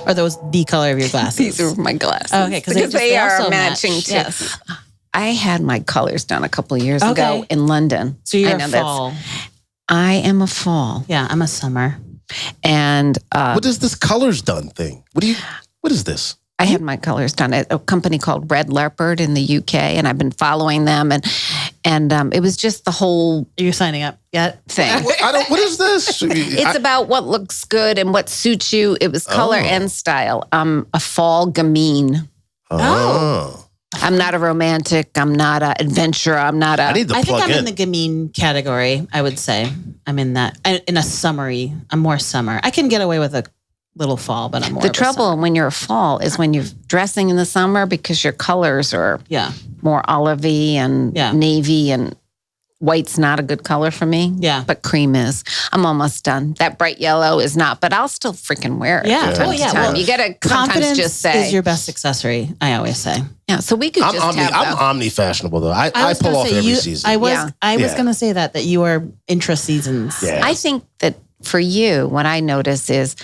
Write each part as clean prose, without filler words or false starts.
Are those the color of your glasses? These are my glasses. Oh, okay, because they are matching match. too. Yes. I had my colors done a couple of years ago in London. So you're a fall. I am a fall. Yeah, I'm a summer. And what is this colors done thing? What is this? I had my colors done at a company called Red Leopard in the UK, and I've been following them, and it was just the whole. Are you signing up yet? Thing. What is this? It's about what looks good and what suits you. It was color and style. A fall gamine. Oh. I'm not a romantic. I'm not an adventurer. I'm not a. I think I'm in the gamine category. I would say I'm in that. In a summery. I'm more summer. I can get away with a little fall, but I'm more. The trouble when you're a fall is when you're dressing in the summer because your colors are more olivey and navy, and white's not a good color for me. Yeah, but cream is. I'm almost done. That bright yellow is not, but I'll still freaking wear it. Yeah. Oh yeah. Well, you gotta sometimes just say is your best accessory. I always say. Yeah. So we could I'm omni-fashionable though. I pull off every season. I was going to say that you are intra-seasons. Yeah. I think that for you, what I notice is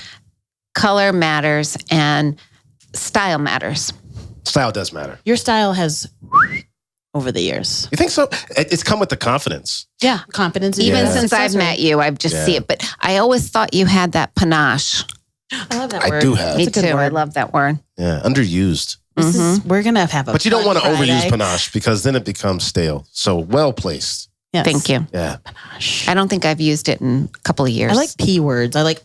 color matters and style matters. Style does matter. Your style has over the years. You think so? It's come with the confidence. Yeah, confidence. Even since I've met you, I've just see it. But I always thought you had that panache. I love that word. I do have. Me too. I love that word. Yeah, underused. We're going to have a But you don't want to Friday. overuse panache because then it becomes stale. So well placed. Yes. Thank you. Yeah. Panache. I don't think I've used it in a couple of years. I like P words. I like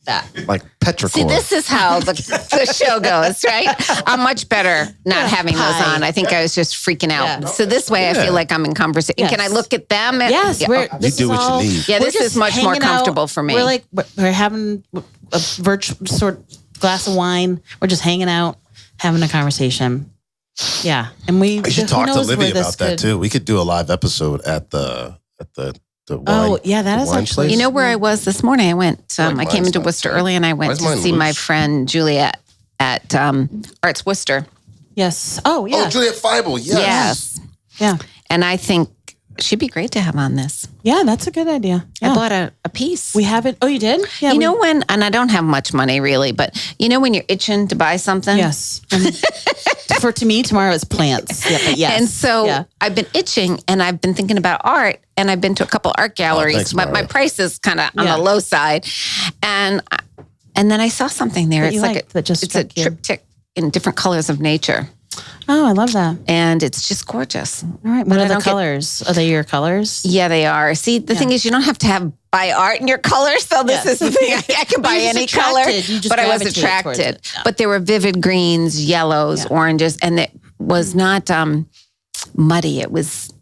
that. Like petrichor. See, this is how the show goes, right? I'm much better not having those on. I think I was just freaking out. Yeah. So this way I feel like I'm in conversation. Yes. Can I look at them? Yes. You do what you need. Yeah, this is much more comfortable for me. We're having a virtual sort of glass of wine.'re just hanging out, having a conversation. Yeah. And we should talk to Livy about that too. We could do a live episode at the wine. Oh, yeah, that is wine actually. place. You know where I was this morning? I went. I came into Worcester early, and I went to see my friend Juliet at Arts Worcester. Yes. Oh, yeah. Oh, Juliet Feibel. Yes. Yeah. And I think she'd be great to have on this. Yeah, that's a good idea. Yeah. I bought a piece. We haven't. Oh, you did? Yeah. You know when, and I don't have much money really, but you know when you're itching to buy something? Yes. To me, tomorrow is plants. Yeah, but yes. And so I've been itching and I've been thinking about art and I've been to a couple art galleries, thanks, but my price is kind of on the low side. And then I saw something there. It's like it's a triptych in different colors of nature. Oh, I love that. And it's just gorgeous. All right. What are the colors? Are they your colors? Yeah, they are. See, the thing is you don't have to buy art in your colors. So this is the thing. I can buy any color, but I was attracted. But there were vivid greens, yellows, oranges, and it was not muddy. It was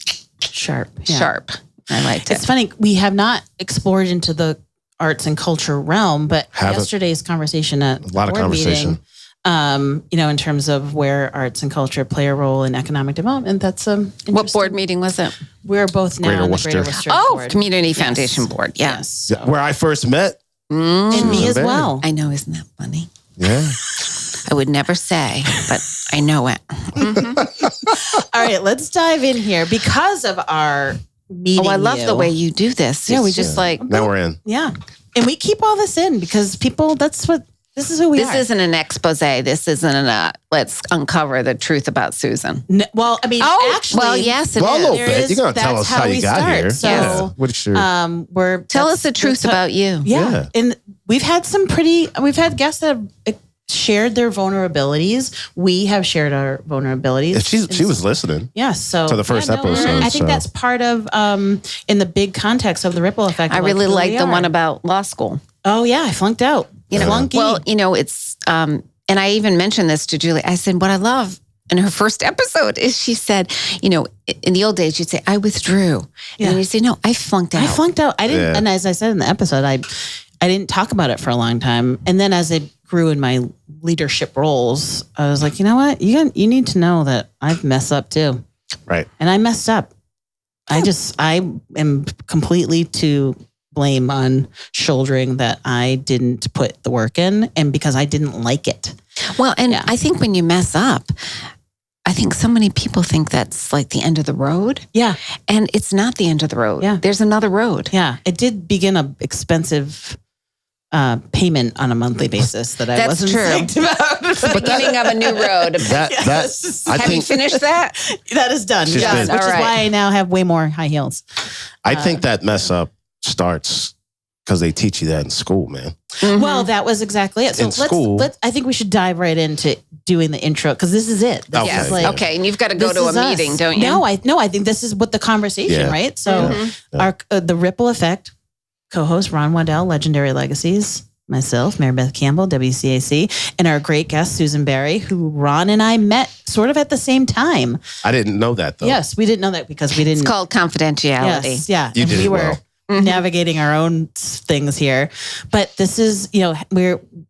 sharp. Sharp. I liked it. It's funny. We have not explored into the arts and culture realm, but yesterday's conversation at a lot of conversation. In terms of where arts and culture play a role in economic development. That's what board meeting was it? We're both now on the Greater Worcester board. Community Foundation Board. Yes. So. Where I first met. And me as well. I know, isn't that funny? Yeah. I would never say, but I know it. Mm-hmm. All right, let's dive in here because of our meeting. Oh, I love the way you do this. Yeah, we just now we're in. Yeah, and we keep all this in because people. This is who we are. This isn't an expose. This isn't let's uncover the truth about Susan. No, well, I mean, actually. Well, yes, it is. A little bit. You're going to tell us how you got here. So, what's your... tell us the truth about you. Yeah. And we've had guests that have shared their vulnerabilities. We have shared our vulnerabilities. She was listening. Yeah. So to the first episode. I think that's part of, in the big context of the ripple effect. I really like the one about law school. Oh yeah. I flunked out. Flunky. Well, it's, and I even mentioned this to Julie. I said, what I love in her first episode is she said, in the old days, you'd say, I withdrew. And then you say, no, I flunked out. I didn't. And as I said in the episode, I didn't talk about it for a long time. And then as I grew in my leadership roles, I was like, you know what? You need to know that I've messed up too. Right. And I messed up. I am completely to blame on shouldering that I didn't put the work in and because I didn't like it. Well, and I think when you mess up, I think so many people think that's like the end of the road. Yeah. And it's not the end of the road. Yeah. There's another road. Yeah. It did begin a expensive payment on a monthly basis that I wasn't psyched about. Beginning of a new road. Have you finished that? That is done. Yes, which is why I now have way more high heels. I think that mess up starts because they teach you that in school, man. Mm-hmm. Well, that was exactly it. So let's I think we should dive right into doing the intro because this is it. This is okay, and you've got to go to a meeting, don't you? No, I think this is what the conversation, right? So the ripple effect. Co-host Ron Waddell, Legendary Legacies, myself, Marybeth Campbell, WCAC, and our great guest, Susan Barry, who Ron and I met sort of at the same time. I didn't know that, though. Yes, we didn't know that because we didn't. It's called confidentiality. Yes, yeah. You did were navigating our own things here. But this is,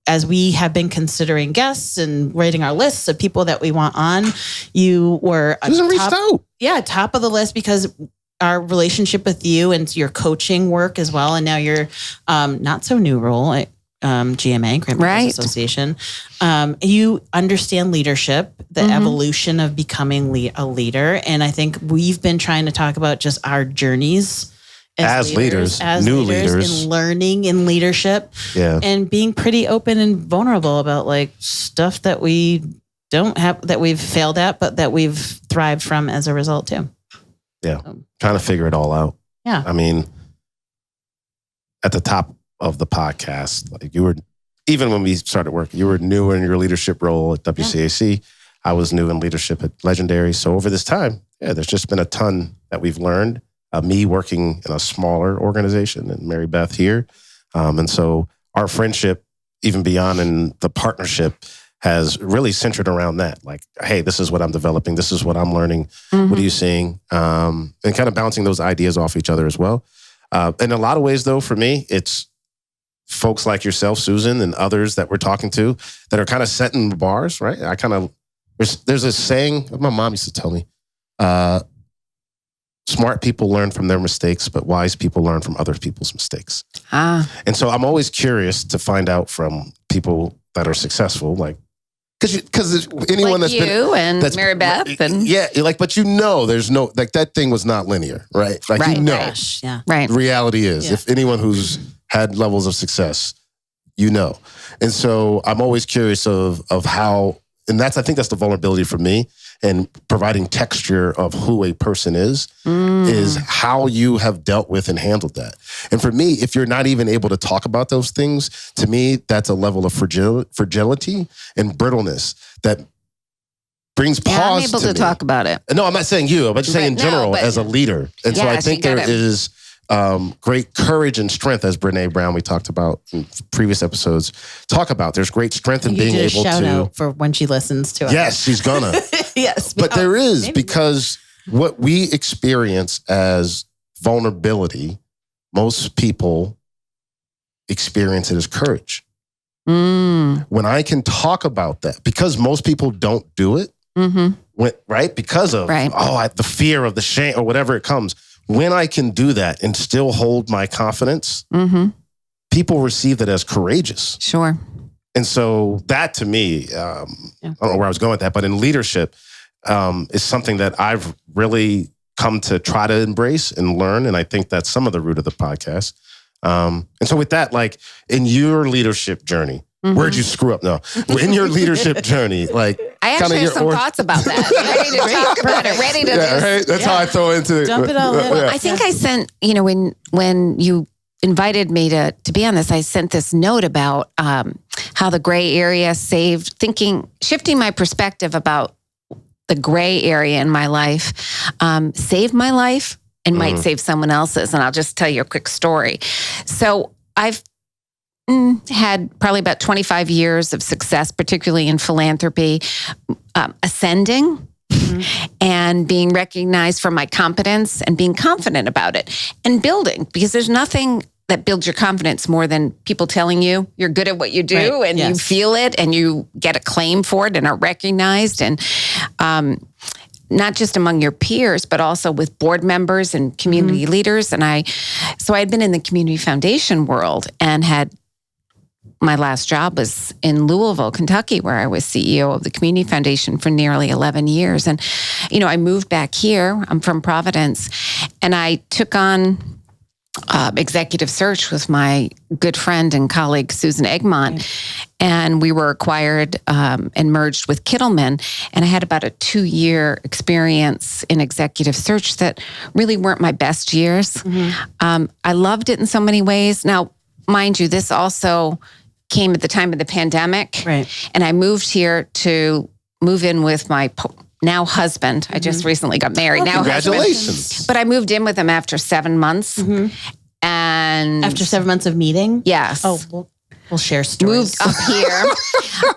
as we have been considering guests and writing our lists of people that we want on, you were top of the list because our relationship with you and your coaching work as well. And now your not so new role at GMA, Grandparents Association. You understand leadership, the evolution of becoming a leader. And I think we've been trying to talk about just our journeys as leaders, new leaders, and learning in leadership and being pretty open and vulnerable about like stuff that we don't have, that we've failed at, but that we've thrived from as a result too. Yeah. Trying to figure it all out. Yeah. I mean, at the top of the podcast, like you were, even when we started working, you were new in your leadership role at WCAC. I was new in leadership at Legendary. So over this time, there's just been a ton that we've learned. Me working in a smaller organization and Marybeth here. And so our friendship, even beyond in the partnership, has really centered around that. Like, hey, this is what I'm developing. This is what I'm learning. What are you seeing? And kind of bouncing those ideas off each other as well. In a lot of ways, though, for me, it's folks like yourself, Susan, and others that we're talking to that are kind of setting the bars, right? There's a saying my mom used to tell me, smart people learn from their mistakes, but wise people learn from other people's mistakes. And so I'm always curious to find out from people that are successful, like, because anyone like that's been and Marybeth and but there's no, like, that thing was not linear, right? Like, right. Reality is, if anyone who's had levels of success, and so I'm always curious of how, and I think that's the vulnerability for me, and providing texture of who a person is how you have dealt with and handled that. And for me, if you're not even able to talk about those things, to me, that's a level of fragility and brittleness that brings pause. I'm able to talk about it. No, I'm not saying you. I'm just saying in general as a leader. And so I think there is great courage and strength, as Brene Brown, we talked about in previous episodes, talk about. There's great strength in being able shout out for when she listens to us. Yes, she's gonna. Yes. But there is, because what we experience as vulnerability, most people experience it as courage. When I can talk about that, because most people don't do it, right? Because of, the fear of the shame or whatever it comes. When I can do that and still hold my confidence, people receive that as courageous. Sure. And so that, to me, I don't know where I was going with that, but in leadership is something that I've really come to try to embrace and learn. And I think that's some of the root of the podcast. And so with that, like, in your leadership journey, where'd you screw up? No, in your leadership journey, like, I actually have some thoughts about that. Ready to talk about it. Ready to right? That's how I throw into dump it all in. Well, I think I sent, when you invited me to be on this, I sent this note about how the gray area shifting my perspective about the gray area in my life, saved my life and might save someone else's. And I'll just tell you a quick story. So I've had probably about 25 years of success, particularly in philanthropy, ascending and being recognized for my competence and being confident about it and building, because there's nothing that builds your confidence more than people telling you you're good at what you do and you feel it and you get acclaim for it and are recognized, and not just among your peers, but also with board members and community leaders. And I had been in the community foundation world and my last job was in Louisville, Kentucky, where I was CEO of the Community Foundation for nearly 11 years. And, I moved back here. I'm from Providence. And I took on executive search with my good friend and colleague, Susan Egmont. Right. And we were acquired and merged with Kittleman. And I had about a 2-year experience in executive search that really weren't my best years. Mm-hmm. I loved it in so many ways. Now, mind you, this also came at the time of the pandemic. Right. And I moved here to move in with my now husband. I just recently got married. Now congratulations. Husband. But I moved in with him after 7 months. Mm-hmm. And after 7 months of meeting? Yes. Oh, we'll share stories. Moved up here.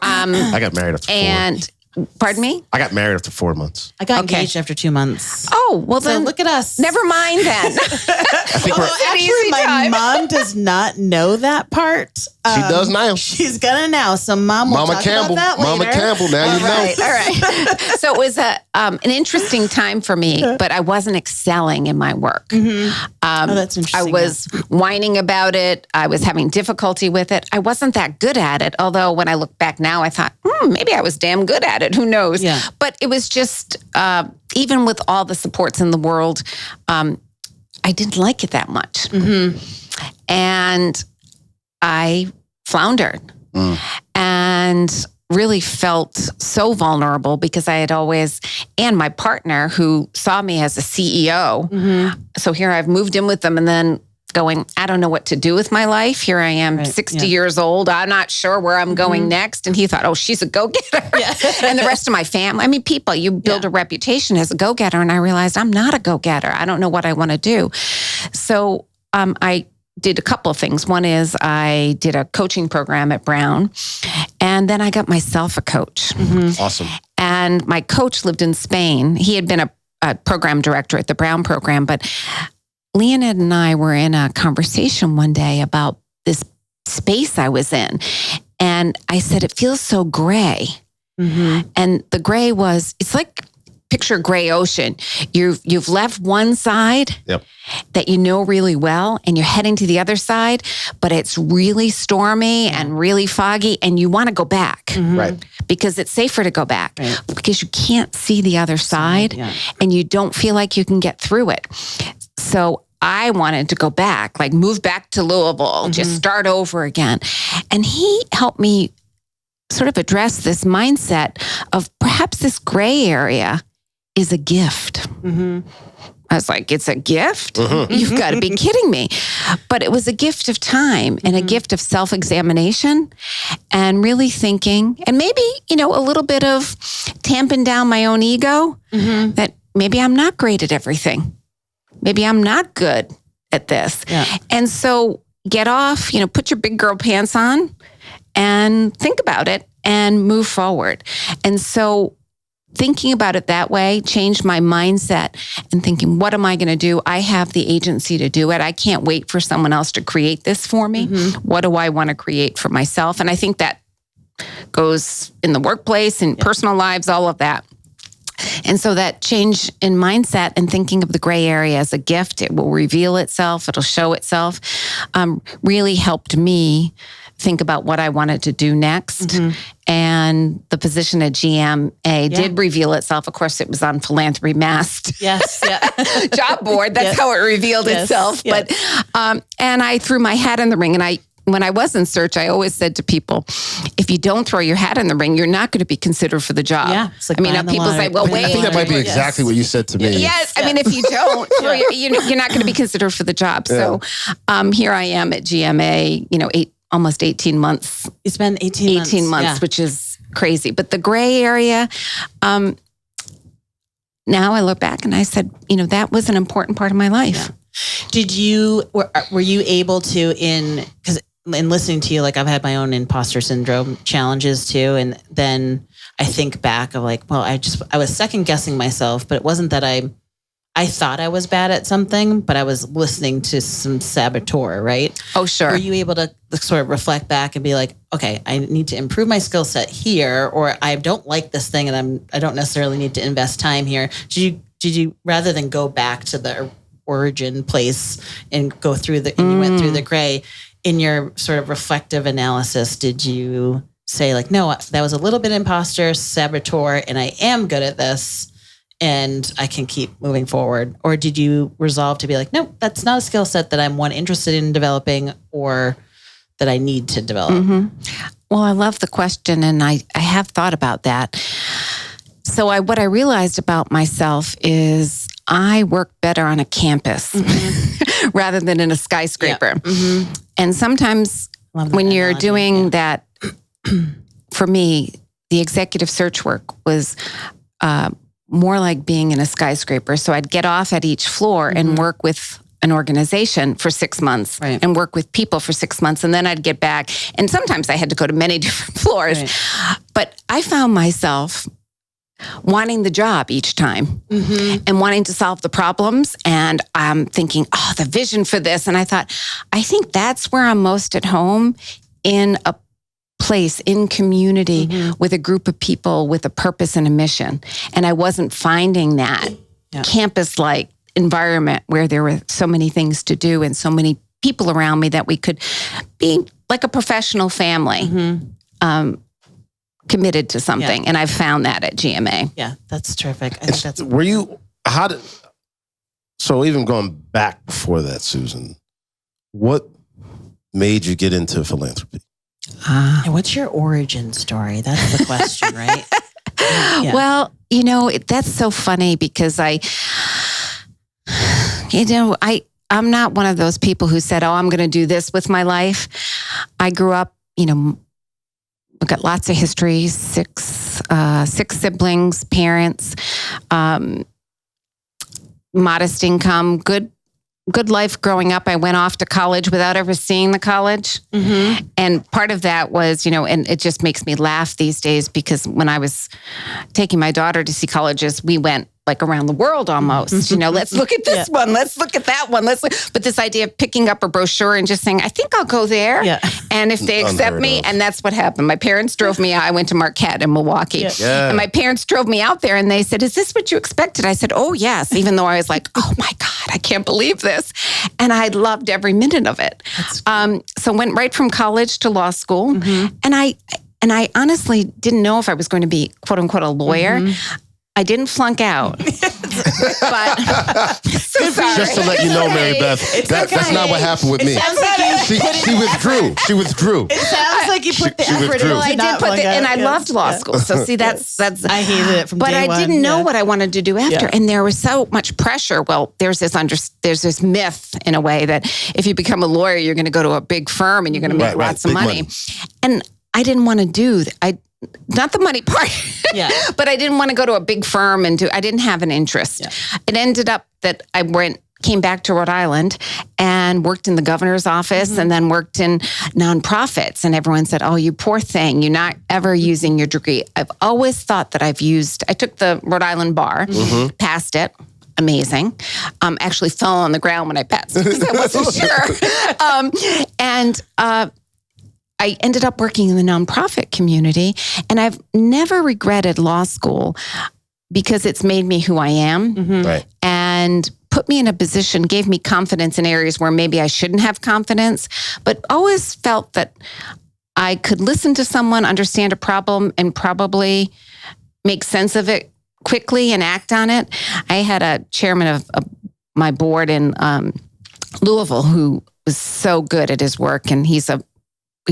I got married after 4. And pardon me? I got married after 4 months. I got engaged after 2 months. Oh, well so then look at us. Never mind then. I think actually, my mom does not know that part. She does now. She's gonna now. So Mom will talk Campbell, about that later. Mama Campbell, now you know. All right. So it was an interesting time for me, but I wasn't excelling in my work. Mm-hmm. That's interesting. I was whining about it. I was having difficulty with it. I wasn't that good at it. Although when I look back now, I thought, maybe I was damn good at it. Who knows? Yeah. But it was just, even with all the supports in the world, I didn't like it that much. Mm-hmm. And I floundered and really felt so vulnerable because I had always, and my partner who saw me as a CEO. Mm-hmm. So here I've moved in with them and then going, I don't know what to do with my life. Here I am, 60 years old. I'm not sure where I'm going next. And he thought, oh, she's a go-getter. Yeah. And the rest of my family, I mean, people, you build a reputation as a go-getter. And I realized I'm not a go-getter. I don't know what I want to do. So I did a couple of things. One is I did a coaching program at Brown, and then I got myself a coach. Mm-hmm. Awesome. And my coach lived in Spain. He had been a program director at the Brown program, but Leonid and I were in a conversation one day about this space I was in. And I said, it feels so gray. Mm-hmm. And the gray was, it's like, picture gray ocean. You've left one side that you know really well, and you're heading to the other side, but it's really stormy and really foggy, and you want to go back. Mm-hmm. Right. Because it's safer to go back because you can't see the other side and you don't feel like you can get through it. So I wanted to go back, like move back to Louisville, just start over again. And he helped me sort of address this mindset of perhaps this gray area is a gift. Mm-hmm. I was like, it's a gift? Mm-hmm. You've got to be kidding me. But it was a gift of time and a gift of self-examination and really thinking, and maybe, a little bit of tamping down my own ego that maybe I'm not great at everything. Maybe I'm not good at this. Yeah. And so get off, put your big girl pants on and think about it and move forward. And so thinking about it that way changed my mindset and thinking, what am I going to do? I have the agency to do it. I can't wait for someone else to create this for me. Mm-hmm. What do I want to create for myself? And I think that goes in the workplace, in personal lives, all of that. And so that change in mindset and thinking of the gray area as a gift, it will reveal itself, it'll show itself, really helped me think about what I wanted to do next. Mm-hmm. And the position at GMA did reveal itself. Of course, it was on Philanthropy Mast. Yes, job board. That's how it revealed itself. Yes. But and I threw my hat in the ring. And when I was in search, I always said to people, if you don't throw your hat in the ring, you're not going to be considered for the job. Yeah, like people say, well, wait. I think that might be exactly what you said to me. Yes. I mean, if you don't, you're not going to be considered for the job. So here I am at GMA, almost 18 months. It's been 18 months, which is crazy. But the gray area, now I look back and I said, that was an important part of my life. Yeah. Were you able to, because in listening to you, like I've had my own imposter syndrome challenges too. And then I think back of like, well, I was second guessing myself, but it wasn't that I thought I was bad at something, but I was listening to some saboteur, right? Oh, sure. Were you able to sort of reflect back and be like, okay, I need to improve my skill set here, or I don't like this thing and I don't necessarily need to invest time here. Did you rather than go back to the origin place and go through and you went through the gray, in your sort of reflective analysis, did you say like, no, that was a little bit imposter, saboteur, and I am good at this? and I can keep moving forward? Or did you resolve to be like, nope, that's not a skill set that I'm interested in developing or that I need to develop? Mm-hmm. Well, I love the question, and I have thought about that. So what I realized about myself is I work better on a campus rather than in a skyscraper. Yeah. Mm-hmm. And sometimes when you're doing that, for me, the executive search work was more like being in a skyscraper. So I'd get off at each floor and work with an organization for 6 months and work with people for 6 months. And then I'd get back. And sometimes I had to go to many different floors. Right. But I found myself wanting the job each time and wanting to solve the problems. And I'm thinking, the vision for this. And I thought, I think that's where I'm most at home, in a place, in community, with a group of people with a purpose and a mission. And I wasn't finding that campus-like environment where there were so many things to do and so many people around me that we could be like a professional family. Committed to something. Yeah. And I've found that at GMA. Yeah, that's terrific. I think that's so even going back before that, Susan, what made you get into philanthropy? And what's your origin story? That's the question, right? Yeah. Well, that's so funny because I'm not one of those people who said, I'm going to do this with my life. I grew up, I've got lots of history, six siblings, parents, modest income, good life growing up. I went off to college without ever seeing the college. And part of that was, and it just makes me laugh these days because when I was taking my daughter to see colleges, we went like around the world almost, let's look at this one, let's look at that one, but this idea of picking up a brochure and just saying, I think I'll go there. Yeah. And if they accept me, and that's what happened. My parents drove me out. I went to Marquette in Milwaukee. Yeah. And my parents drove me out there and they said, is this what you expected? I said, oh yes. Even though I was like, oh my God, I can't believe this. And I loved every minute of it. So went right from college to law school. And I honestly didn't know if I was going to be quote unquote a lawyer. I didn't flunk out, but just to let you know, Marybeth, that's not what happened with me. She withdrew. She withdrew. It sounds like you put the effort in. Well, I did put and I loved law school. So see, that's. I hated it from day one. But I didn't know what I wanted to do after, and there was so much pressure. Well, there's this myth in a way that if you become a lawyer, you're going to go to a big firm and you're going to make lots of money. And I didn't want to do that. Not the money part, but I didn't want to go to a big firm and I didn't have an interest. Yeah. It ended up that I came back to Rhode Island and worked in the governor's office and then worked in nonprofits. And everyone said, oh, you poor thing, you're not ever using your degree. I've always thought that I took the Rhode Island bar, passed it. Amazing. Actually fell on the ground when I passed because I wasn't sure. I ended up working in the nonprofit community, and I've never regretted law school because it's made me who I am and put me in a position, gave me confidence in areas where maybe I shouldn't have confidence, but always felt that I could listen to someone, understand a problem, and probably make sense of it quickly and act on it. I had a chairman of my board in Louisville who was so good at his work, and he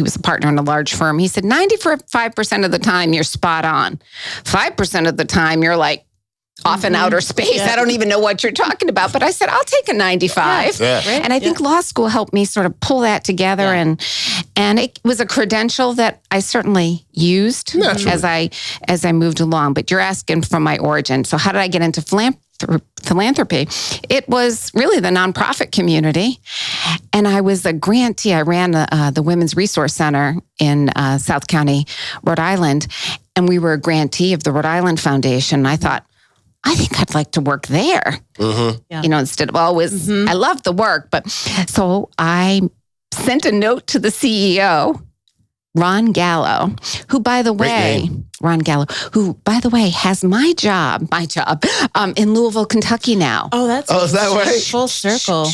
was a partner in a large firm. He said, 95% of the time, you're spot on. 5% of the time, you're like off in outer space. I don't even know what you're talking about. But I said, I'll take a 95. And I think law school helped me sort of pull that together. And it was a credential that I certainly used as I moved along. But you're asking from my origin. So how did I get into philanthropy? It was really the nonprofit community. And I was a grantee. I ran the Women's Resource Center in South County, Rhode Island. And we were a grantee of the Rhode Island Foundation. And I thought, I think I'd like to work there. Instead of always, I loved the work. But so I sent a note to the CEO Ron Gallo, who, by the way, has my job in Louisville, Kentucky now. Oh, that's is that right? Full circle.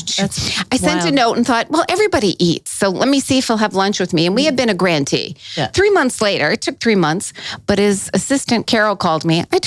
I sent a note and thought, well, everybody eats, so let me see if he'll have lunch with me. And we had been a grantee. Yeah. 3 months later, it took 3 months, but his assistant, Carol, called me. I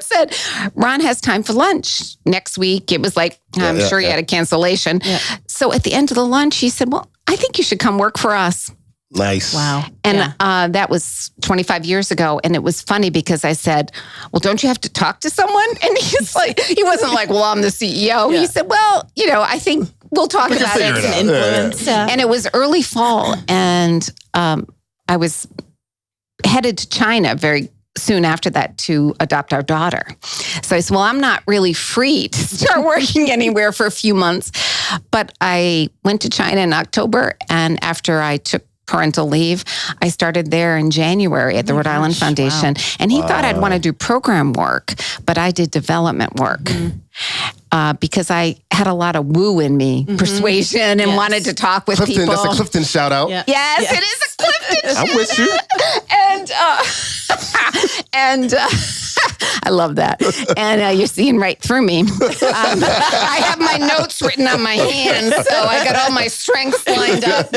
said, Ron has time for lunch next week. It was like, I'm sure he had a cancellation. Yeah. So at the end of the lunch, he said, well, I think you should come work for us. Nice. Wow. And that was 25 years ago. And it was funny because I said, well, don't you have to talk to someone? And he's like, he wasn't like, well, I'm the CEO. Yeah. He said, well, I think we'll talk about it. It's an influence. Yeah. And it was early fall. And I was headed to China very soon after that to adopt our daughter. So I said, well, I'm not really free to start working anywhere for a few months. But I went to China in October. And after I took parental leave, I started there in January at the Rhode Island Foundation. Wow. And he thought I'd want to do program work, but I did development work. Because I had a lot of woo in me, persuasion, and wanted to talk with people. That's a Clifton shout out. Yeah. Yes, it is a Clifton I'm with you. And I love that. And you're seeing right through me. I have my notes written on my hands, so I got all my strengths lined up.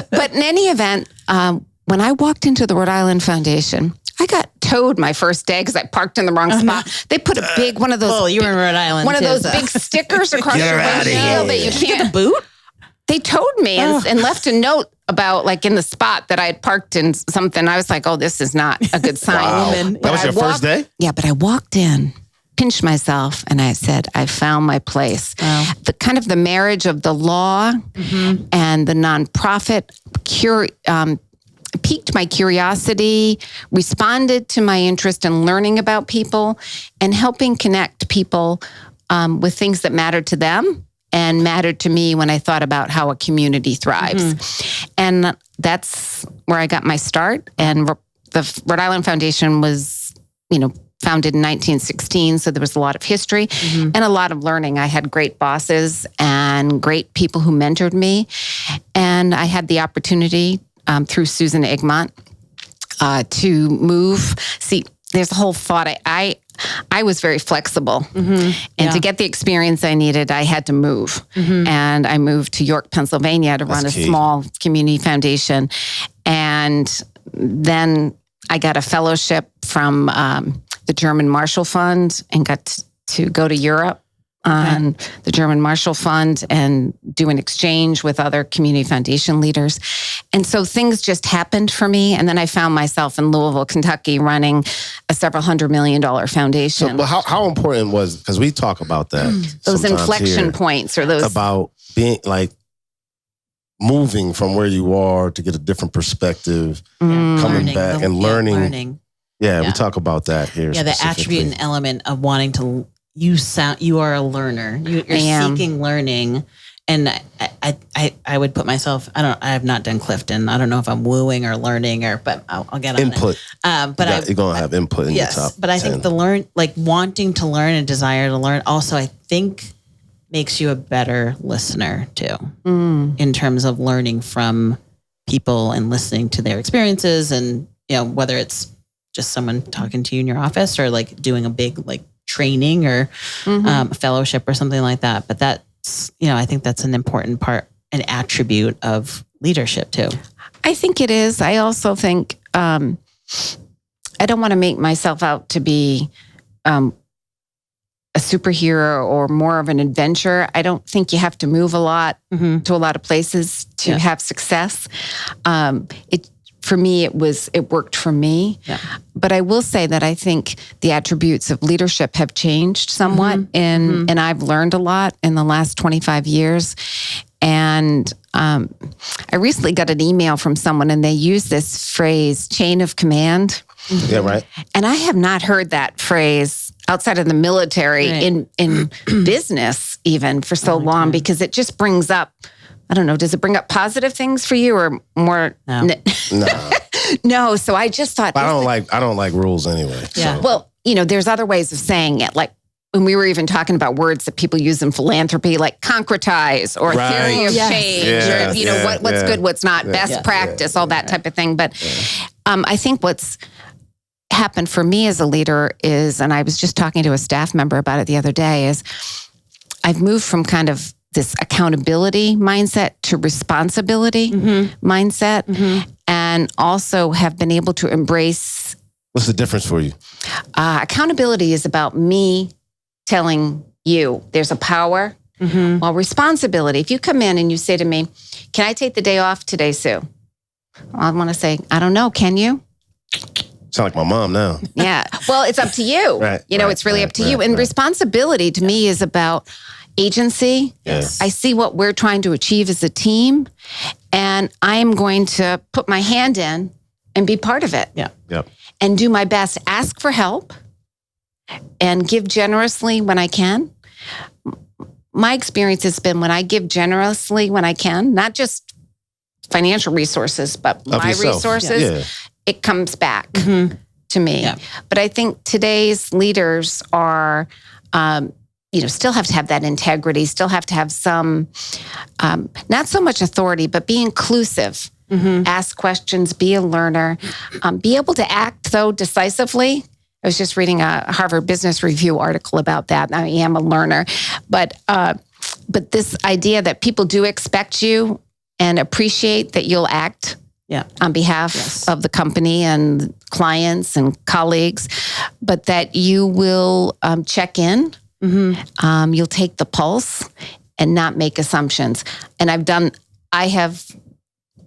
But in any event, when I walked into the Rhode Island Foundation, I got towed my first day because I parked in the wrong spot. They put a big one of those. Oh, you were in Rhode Island. One of those big stickers across your windshield that you can't. Did you get the boot? They towed me and left a note about like in the spot that I had parked in something. I was like, oh, this is not a good sign. Wow. That was your first day? Yeah, but I walked in, pinched myself, and I said, I found my place. Wow. The kind of the marriage of the law and the nonprofit piqued my curiosity, responded to my interest in learning about people and helping connect people with things that mattered to them and mattered to me when I thought about how a community thrives. And that's where I got my start. And the Rhode Island Foundation was, founded in 1916. So there was a lot of history and a lot of learning. I had great bosses and great people who mentored me. And I had the opportunity through Susan Egmont to move. See, there's a whole thought. I was very flexible. And to get the experience I needed, I had to move. And I moved to York, Pennsylvania to run a small community foundation. And then I got a fellowship from the German Marshall Fund and got to go to Europe on the German Marshall Fund and do an exchange with other community foundation leaders. And so things just happened for me. And then I found myself in Louisville, Kentucky, running a several $100 million foundation. So, how important was, because we talk about that. Those inflection points or those. About being like moving from where you are to get a different perspective, coming back and learning. Yeah, we talk about that here. Yeah, the attribute and element of wanting to, you are a learner. You're seeking learning. And I would put myself, I have not done Clifton. I don't know if I'm wooing or learning but I'll get on input. It. But you're going to have input in your top. But I think wanting to learn and desire to learn also, I think, makes you a better listener too, in terms of learning from people and listening to their experiences. And, whether it's just someone talking to you in your office or like doing a big like training or a fellowship or something like that. But that's, I think that's an important part, an attribute of leadership too. I think it is. I also think, I don't want to make myself out to be a superhero or more of an adventurer. I don't think you have to move a lot to a lot of places to have success. For me, it worked for me. Yeah. But I will say that I think the attributes of leadership have changed somewhat, and I've learned a lot in the last 25 years. And I recently got an email from someone, and they use this phrase, chain of command. Yeah, right. And I have not heard that phrase outside of the military in business even for so long, because it just brings up, I don't know, does it bring up positive things for you or more? No. No. So I just thought. But I don't like rules anyway. Yeah. So. Well, there's other ways of saying it. Like when we were even talking about words that people use in philanthropy, like concretize or theory of change, or what's good, what's not, best practice, all that type of thing. But I think what's happened for me as a leader is, and I was just talking to a staff member about it the other day, is I've moved from kind of this accountability mindset to responsibility mindset, and also have been able to embrace. What's the difference for you? Accountability is about me telling you there's a power. While responsibility, if you come in and you say to me, can I take the day off today, Sue? I want to say, I don't know. Can you? Sound like my mom now. Yeah. Well, it's up to you. It's really up to you. And responsibility to me is about agency. Yes. I see what we're trying to achieve as a team, and I am going to put my hand in and be part of it. Yep. And do my best, ask for help, and give generously when I can. My experience has been when I give generously when I can, not just financial resources, but my resources, it comes back to me. Yeah. But I think today's leaders are, still have to have that integrity, still have to have some, not so much authority, but be inclusive. Ask questions, be a learner, be able to act, though, decisively. I was just reading a Harvard Business Review article about that. I am a learner. But this idea that people do expect you and appreciate that you'll act on behalf of the company and clients and colleagues, but that you will check in, you'll take the pulse and not make assumptions. And I have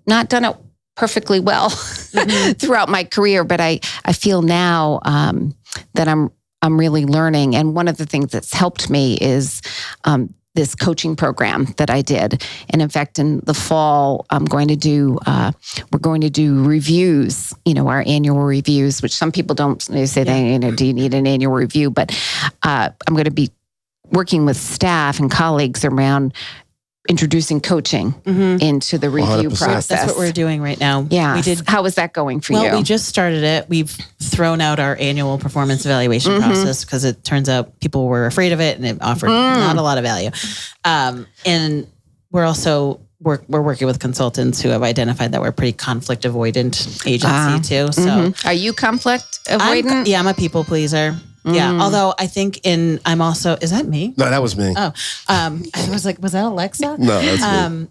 not done it perfectly well throughout my career, but I feel now that I'm really learning. And one of the things that's helped me is this coaching program that I did. And in fact, in the fall, we're going to do reviews, our annual reviews, which some people don't, they say, do you need an annual review? But I'm going to be working with staff and colleagues around introducing coaching into the review 100%. Process. That's what we're doing right now. Yeah. We did. How is that going for you? Well, we just started it. We've thrown out our annual performance evaluation process because it turns out people were afraid of it and it offered not a lot of value. And we're also we're working with consultants who have identified that we're pretty conflict avoidant agency too. So are you conflict avoidant? I'm a people pleaser. Yeah. Although I think I'm also, is that me? No, that was me. Oh, I was like, was that Alexa? No, that's me.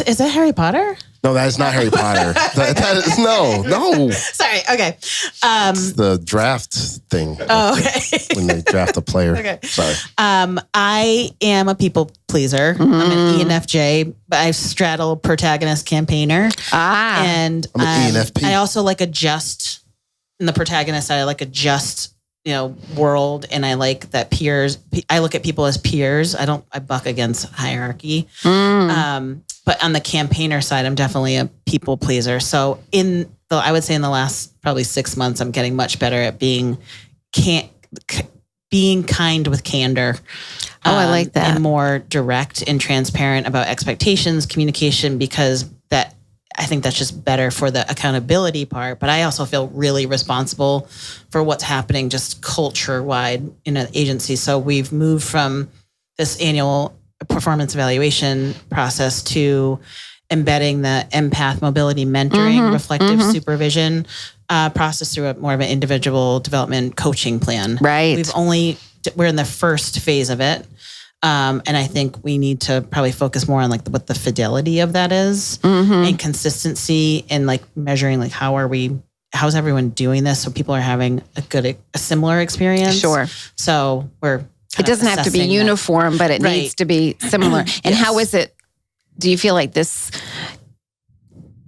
Is that Harry Potter? No, that is not Harry Potter. that is, no. Sorry. Okay. It's the draft thing. Oh, okay. When they draft a player. Okay. Sorry. I am a people pleaser. I'm an ENFJ, but I straddle protagonist campaigner. And I'm an ENFP. I also like a just, in the protagonist side, I like a just world, and I like that peers. I look at people as peers. I buck against hierarchy. But on the campaigner side, I'm definitely a people pleaser. So I would say in the last probably 6 months, I'm getting much better at being kind with candor. I like that. And more direct and transparent about expectations, communication, because I think that's just better for the accountability part. But I also feel really responsible for what's happening just culture-wide in an agency. So we've moved from this annual performance evaluation process to embedding the empath mobility mentoring, reflective supervision process through more of an individual development coaching plan. Right. We're in the first phase of it. And I think we need to probably focus more on what the fidelity of that is and consistency and measuring how's everyone doing this? So people are having a similar experience. Sure. So it doesn't have to be uniform, but it needs to be similar. And how is it? Do you feel like this?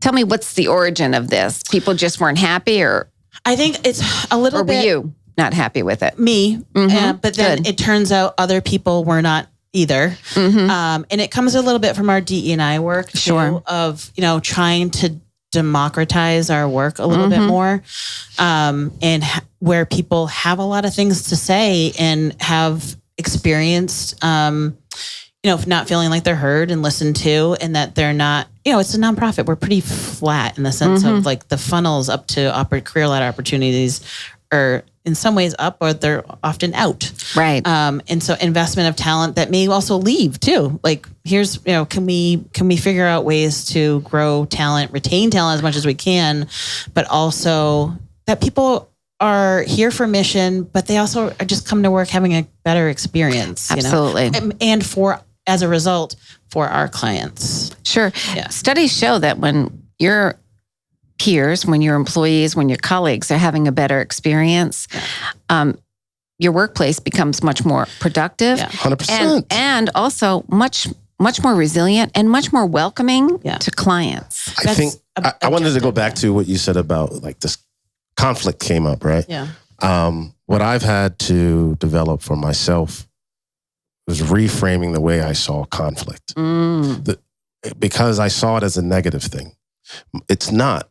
Tell me, what's the origin of this? People just weren't happy, or I think it's a little bit. Or were you not happy with it? Me, but then it turns out other people were not either. And it comes a little bit from our DE&I work, too, of trying to democratize our work a little bit more, and where people have a lot of things to say and have experienced, not feeling like they're heard and listened to, and that they're not, it's a nonprofit. We're pretty flat in the sense of the funnels up to career ladder opportunities are in some ways up, or they're often out. Right. And so investment of talent that may also leave too. Like here's, can we figure out ways to grow talent, retain talent as much as we can, but also that people are here for mission, but they also are just come to work having a better experience. Absolutely. And as a result, for our clients. Sure. Yeah. Studies show that when your peers, when your employees, when your colleagues are having a better experience, your workplace becomes much more productive. 100%. And also much more resilient and much more welcoming to clients. I think I wanted to go back to what you said about like this conflict came up, right? Yeah. What I've had to develop for myself was reframing the way I saw conflict. Because I saw it as a negative thing. It's not.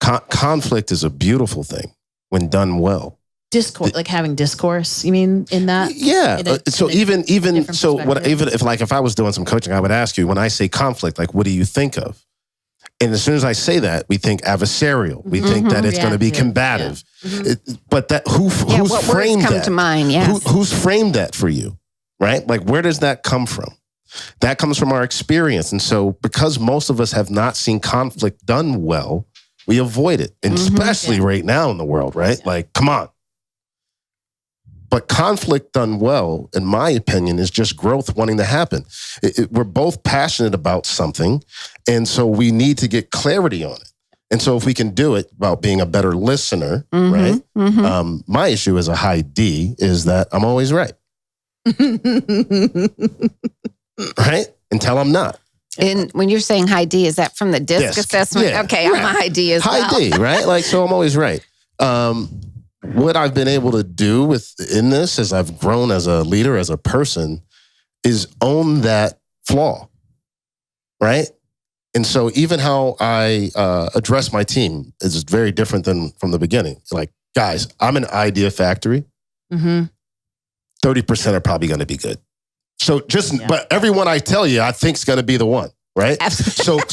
Conflict is a beautiful thing when done well. Discourse, like having discourse, you mean in that? Yeah. Even if I was doing some coaching, I would ask you, when I say conflict, like, what do you think of? And as soon as I say that, we think adversarial. We think that it's going to be combative. Yeah. But who's what framed words come that? To mind? Yes. Who's framed that for you? Right? Like, where does that come from? That comes from our experience. And so because most of us have not seen conflict done well, we avoid it. And especially right now in the world, right? Yeah. Like, come on. But conflict done well, in my opinion, is just growth wanting to happen. We're both passionate about something, and so we need to get clarity on it. And so if we can do it about being a better listener, right? My issue as a high D is that I'm always right. Right? Until I'm not. And when you're saying high D, is that from the DISC assessment? Yeah, okay, right. I'm a high D as well. High D, right? Like, so I'm always right. What I've been able to do within this as I've grown as a leader, as a person, is own that flaw, right? And so even how I address my team is very different than from the beginning. Like, guys, I'm an idea factory. 30% are probably going to be good. So but everyone I tell you, I think is going to be the one, right? Absolutely.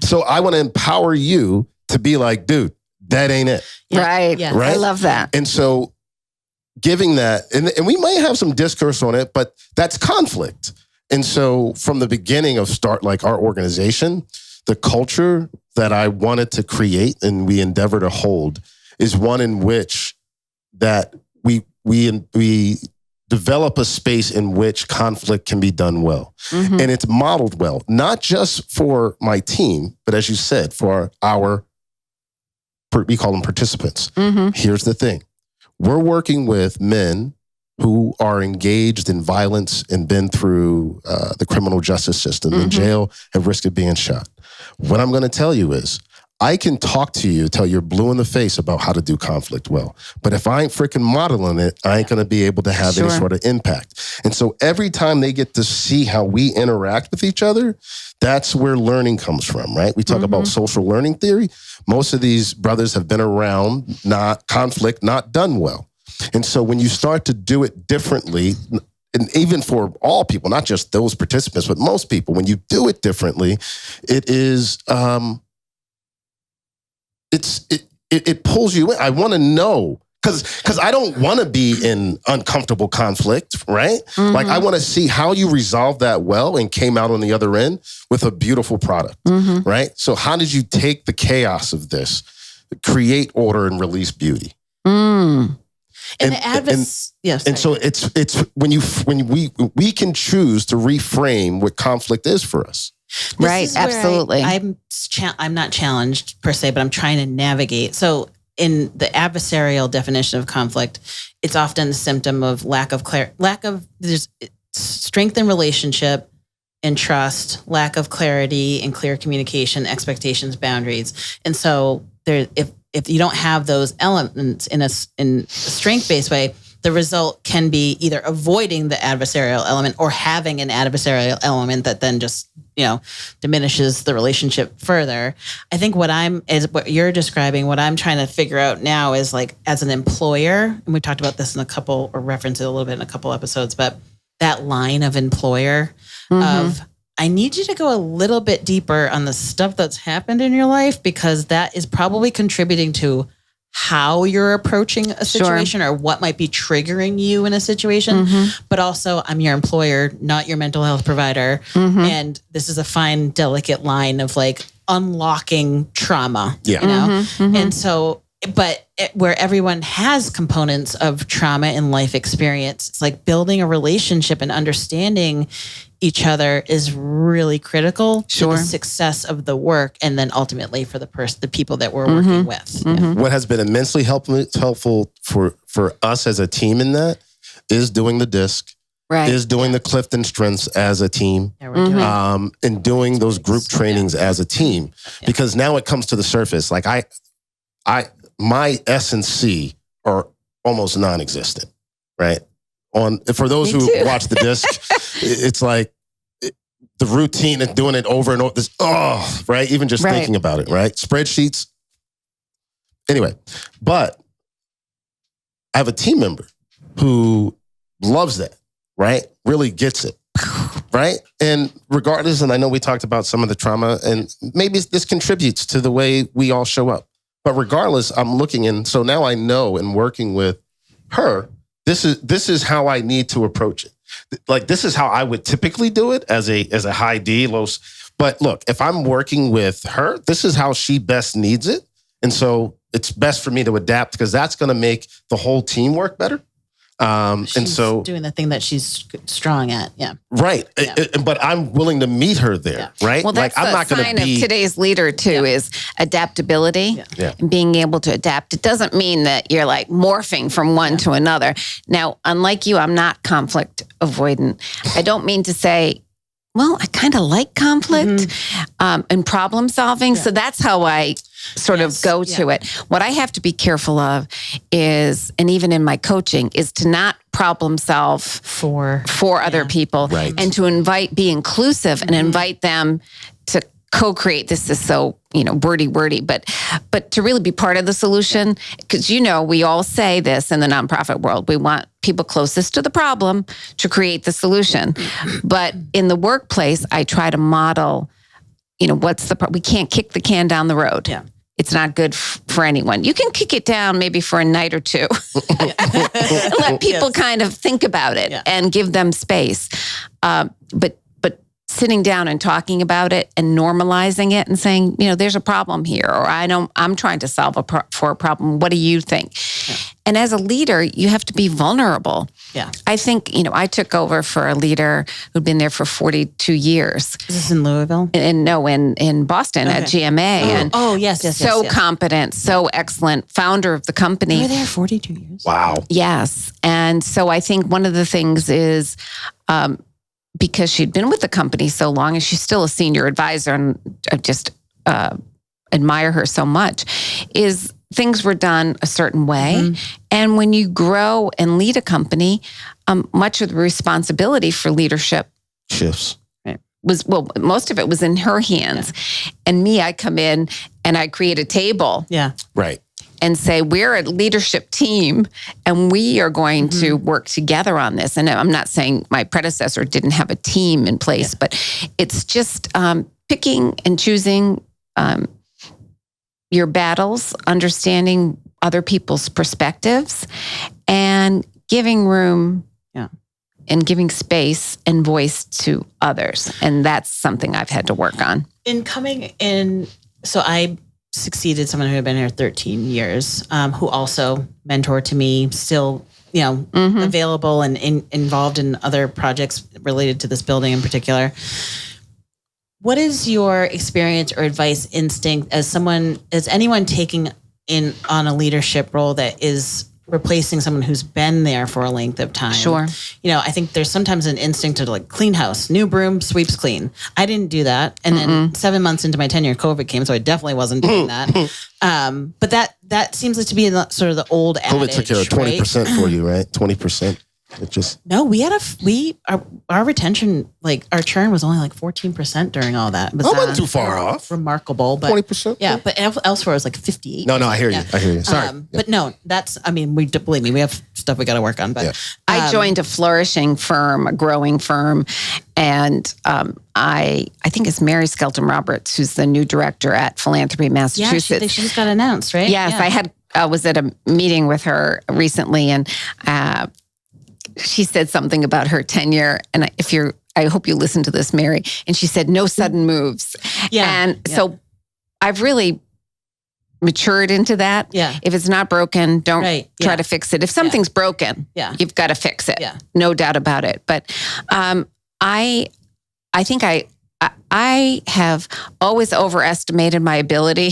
So I want to empower you to be like, dude, that ain't it. Yeah. Right. Yeah. Right. I love that. And so giving that, and we might have some discourse on it, but that's conflict. And so from the beginning of our organization, the culture that I wanted to create and we endeavor to hold is one in which that we develop a space in which conflict can be done well. And it's modeled well, not just for my team, but as you said, for we call them participants. Here's the thing. We're working with men who are engaged in violence and been through the criminal justice system, in jail, have risked of being shot. What I'm going to tell you is, I can talk to you till you're blue in the face about how to do conflict well. But if I ain't freaking modeling it, I ain't going to be able to have any sort of impact. And so every time they get to see how we interact with each other, that's where learning comes from, right? We talk about social learning theory. Most of these brothers have been around conflict not done well. And so when you start to do it differently, and even for all people, not just those participants, but most people, when you do it differently, it is... It pulls you in. I want to know because I don't want to be in uncomfortable conflict, right? Like I want to see how you resolved that well and came out on the other end with a beautiful product, right? So how did you take the chaos of this, create order and release beauty? And so it's when we can choose to reframe what conflict is for us. Right, absolutely. I'm not challenged per se, but I'm trying to navigate. So in the adversarial definition of conflict, it's often a symptom of there's strength in relationship and trust, lack of clarity and clear communication, expectations, boundaries. And so if you don't have those elements in a strength-based way, the result can be either avoiding the adversarial element or having an adversarial element that then just, diminishes the relationship further. I think what you're describing, what I'm trying to figure out now is like as an employer, and we talked about this referenced it a little bit in a couple episodes, but that line of employer of, I need you to go a little bit deeper on the stuff that's happened in your life because that is probably contributing to how you're approaching a situation or what might be triggering you in a situation. But also, I'm your employer, not your mental health provider. And this is a fine, delicate line of like unlocking trauma, you know? And so, but where everyone has components of trauma and life experience, it's like building a relationship and understanding each other is really critical to the success of the work, and then ultimately for the people that we're working with. What has been immensely helpful for us as a team in that is doing the disc, is doing the Clifton Strengths as a team, and doing those group trainings as a team, because now it comes to the surface. Like my S and C are almost non-existent, right? For those who watch the disc, it's like the routine and doing it over and over. Right? Even just thinking about it, right? Spreadsheets. Anyway, but I have a team member who loves that, right? Really gets it, right? And regardless, and I know we talked about some of the trauma, and maybe this contributes to the way we all show up. But regardless, I'm looking in. So now I know, in working with her, this is how I need to approach it. Like, this is how I would typically do it as a high D, low. But look, if I'm working with her, this is how she best needs it. And so it's best for me to adapt, because that's going to make the whole team work better. And so doing the thing that she's strong at. Right. But I'm willing to meet her there. Right. Well, that's I'm not the sign of today's leader too, is adaptability and being able to adapt. It doesn't mean that you're like morphing from one to another. Now, unlike you, I'm not conflict avoidant. I don't mean to say, well, I kind of like conflict and problem solving. So that's how I sort of go to it. What I have to be careful of is, and even in my coaching, is to not problem solve for other people, and to be inclusive and invite them to co-create. This is so, wordy, but to really be part of the solution, because, we all say this in the nonprofit world, we want people closest to the problem to create the solution. But in the workplace, I try to model, what's the problem? We can't kick the can down the road. It's not good for anyone. You can kick it down maybe for a night or two and let people kind of think about it and give them space. But sitting down and talking about it and normalizing it and saying, there's a problem here, or I'm trying to solve a problem. What do you think? And as a leader, you have to be vulnerable. I think, I took over for a leader who'd been there for 42 years. Is this in Louisville? In Boston at GMA. Yes. So competent, so excellent, founder of the company. You were there 42 years? Wow. Yes. And so I think one of the things is, because she'd been with the company so long, and she's still a senior advisor, and I just admire her so much, is things were done a certain way. And when you grow and lead a company, much of the responsibility for leadership shifts. Most of it was in her hands. And me, I come in and I create a table. Right. And say, we're a leadership team and we are going to work together on this. And I'm not saying my predecessor didn't have a team in place, but it's just picking and choosing your battles, understanding other people's perspectives, and giving room and giving space and voice to others. And that's something I've had to work on. In coming in, so I succeeded someone who had been here 13 years, who also mentored to me, still, available and involved in other projects related to this building in particular. What is your experience or advice, instinct, as anyone taking on a leadership role that is replacing someone who's been there for a length of time? Sure. I think there's sometimes an instinct to like clean house, new broom, sweeps clean. I didn't do that. And then 7 months into my tenure, COVID came. So I definitely wasn't doing that. But that seems like to be sort of the old adage. COVID took care of 20% for you, right? 20%. No, our retention, like our churn was only like 14% during all that. It wasn't too far off. Remarkable, but 20%. Yeah, but elsewhere it was like 58. No, I hear you. Sorry. But no, believe me, we have stuff we got to work on. But I joined a flourishing firm, a growing firm, and I think it's Mary Skelton Roberts, who's the new director at Philanthropy Massachusetts. She just got announced, right? Yes, was at a meeting with her recently, and she said something about her tenure. And I hope you listen to this, Mary. And she said, no sudden moves. Yeah. And so I've really matured into that. Yeah. If it's not broken, don't try to fix it. If something's broken, you've got to fix it. Yeah. No doubt about it. But I think I have always overestimated my ability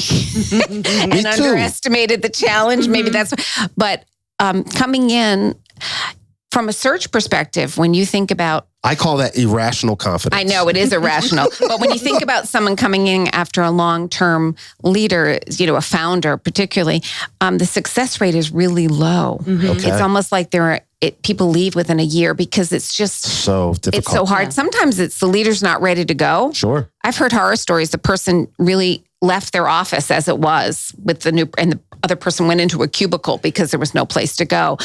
and underestimated the challenge. Maybe that's, but coming in from a search perspective, when you think about, I call that irrational confidence. I know it is irrational, but when you think about someone coming in after a long-term leader, a founder particularly, the success rate is really low. Okay. It's almost like people leave within a year because it's just so difficult. It's so hard. Yeah. Sometimes it's the leader's not ready to go. Sure. I've heard horror stories. The person really left their office as it was with the other person went into a cubicle because there was no place to go.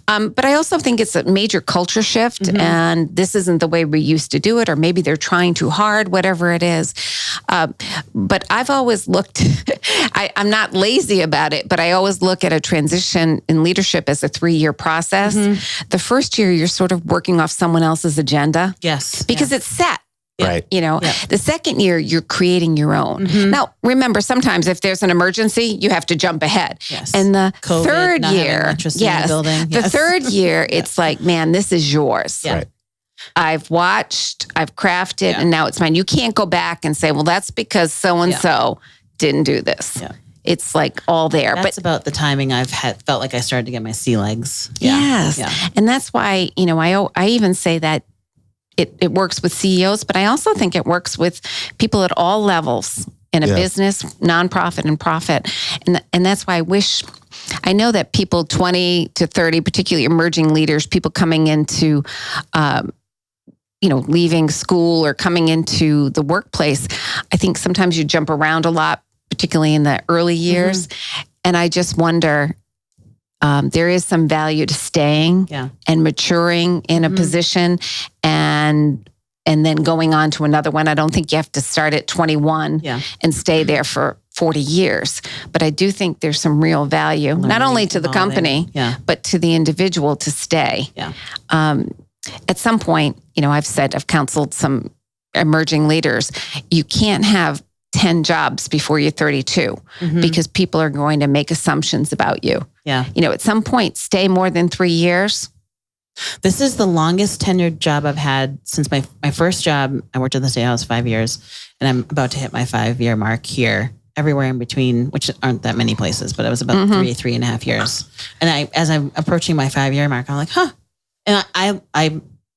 But I also think it's a major culture shift, and this isn't the way we used to do it, or maybe they're trying too hard, whatever it is. But I've always looked, I'm not lazy about it, but I always look at a transition in leadership as a 3-year process. The first year, you're sort of working off someone else's agenda. Yes. Because it's set. Right. The second year, you're creating your own. Now, remember, sometimes if there's an emergency, you have to jump ahead. Yes. And the COVID, third year, the third year, it's like, man, this is yours. Yeah. Right. I've watched, I've crafted, and now it's mine. You can't go back and say, well, that's because so-and-so didn't do this. Yeah. It's like all there. That's about the timing I've felt like I started to get my sea legs. Yes. Yeah. And that's why, I even say that it works with CEOs, but I also think it works with people at all levels in a business, nonprofit, and profit. And that's why I know that people 20 to 30, particularly emerging leaders, people coming into, leaving school or coming into the workplace, I think sometimes you jump around a lot, particularly in the early years. And I just wonder, there is some value to staying and maturing in a position and then going on to another one. I don't think you have to start at 21 and stay there for 40 years. But I do think there's some real value, not only to the company, but to the individual to stay. Yeah. At some point, I've counseled some emerging leaders. You can't have 10 jobs before you're 32 because people are going to make assumptions about you. Yeah. At some point, stay more than 3 years. This is the longest tenured job I've had since my first job. I worked at the State House 5 years, and I'm about to hit my 5-year mark here. Everywhere in between, which aren't that many places, but it was about 3.5 years. And as I'm approaching my 5-year mark, I'm like, and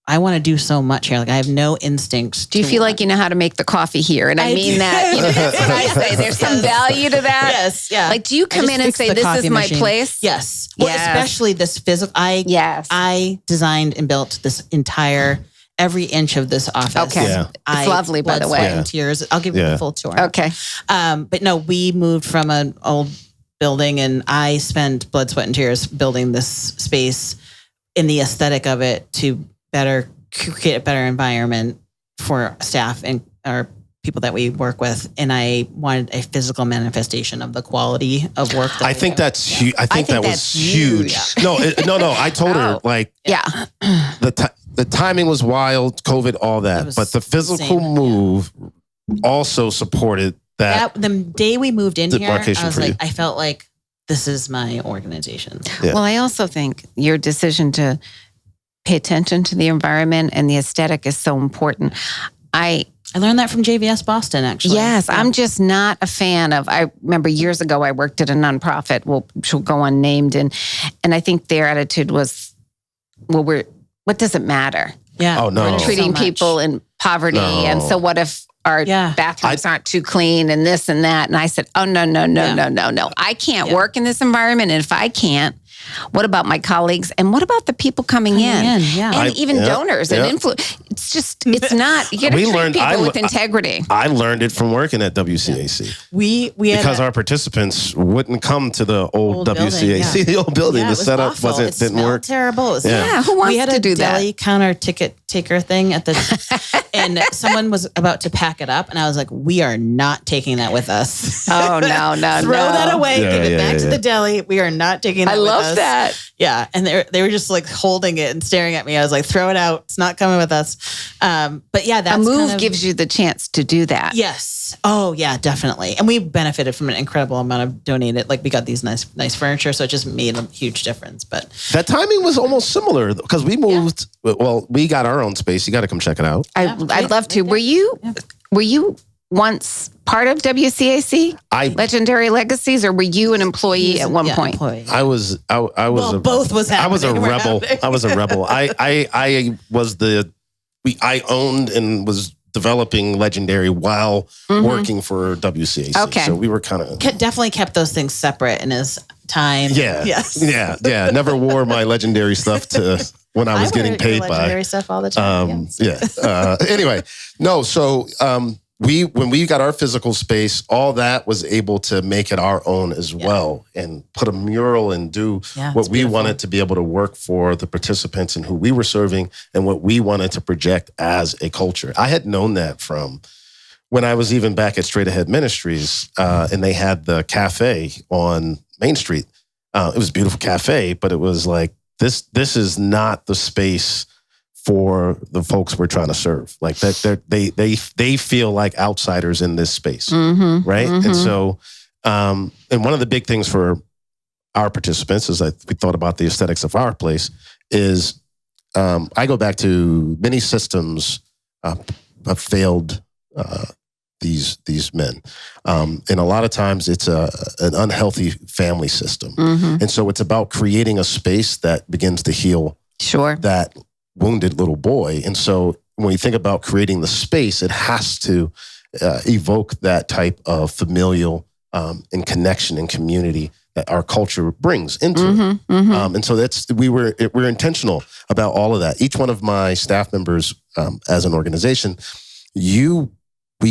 I want to do so much here. Like I have no instincts. Do you feel like you know how to make the coffee here? And I mean that. That's what I say. There's some value to that. Yes. Yeah. Like, do you come in and say, this is my place? Yes. Well, especially this physical. I designed and built this entire, every inch of this office. Okay. Yeah. It's lovely, by the way. Sweat, and tears. I'll give you the full tour. Okay. But no, we moved from an old building and I spent blood, sweat, and tears building this space in the aesthetic of it to create a better environment for staff and our people that we work with. And I wanted a physical manifestation of the quality of work. I think that's huge. I think that was huge. No, I told her the timing was wild, COVID, all that, but the physical move also supported that. The day we moved in here, I felt like this is my organization. Yeah. Well, I also think your decision to pay attention to the environment and the aesthetic is so important. I learned that from JVS Boston, actually. Yes, I'm just not a fan of, I remember years ago I worked at a nonprofit, which will go unnamed, and I think their attitude was, what does it matter? Yeah. Oh, no. We're treating people in poverty, and so what if our bathrooms aren't too clean and this and that? And I said, oh, no. I can't work in this environment, and if I can't, What about my colleagues? And what about the people coming in? Yeah. And even donors and influence. It's not, you got to treat people with integrity. I learned it from working at WCAC. We because our participants wouldn't come to the old WCAC, the old building. The setup didn't work. Terrible. Who wants to do that? We had a deli counter ticket taker thing at the, and someone was about to pack it up, and I was like, "We are not taking that with us." Oh no! Throw that away. Give it back to the deli. We are not taking that with us. I love that. Yeah, and they were just like holding it and staring at me. I was like, "Throw it out. It's not coming with us." But yeah, that's a move gives you the chance to do that. Yes. Oh yeah, definitely. And we benefited from an incredible amount of donated. Like we got these nice furniture, so it just made a huge difference. But that timing was almost similar because we moved. Yeah. Well, we got our own space. You got to come check it out. I'd love to. Were you once part of WCAC? Legendary Legacies, or were you an employee at one point? Employee. I was. Both was happening. I was a rebel. I was a rebel. I owned and was developing Legendary while working for WCAC. Okay. So we were kind of... Definitely kept those things separate in his time. Yeah. Yes. Yeah. Never wore my Legendary stuff to when I was getting paid by... Legendary stuff all the time. Anyway, no, so... when we got our physical space, all that was able to make it our own as well and put a mural and do what we wanted to be able to work for the participants and who we were serving and what we wanted to project as a culture. I had known that from when I was even back at Straight Ahead Ministries and they had the cafe on Main Street. It was a beautiful cafe, but it was like, this is not the space for the folks we're trying to serve. Like that, they feel like outsiders in this space, right? And so, and one of the big things for our participants, as we thought about the aesthetics of our place, is I go back to many systems have failed these men, and a lot of times it's an unhealthy family system, and so it's about creating a space that begins to heal that wounded little boy. And so when you think about creating the space, it has to evoke that type of familial and connection and community that our culture brings into it. And so we're intentional about all of that. Each one of my staff members as an organization, we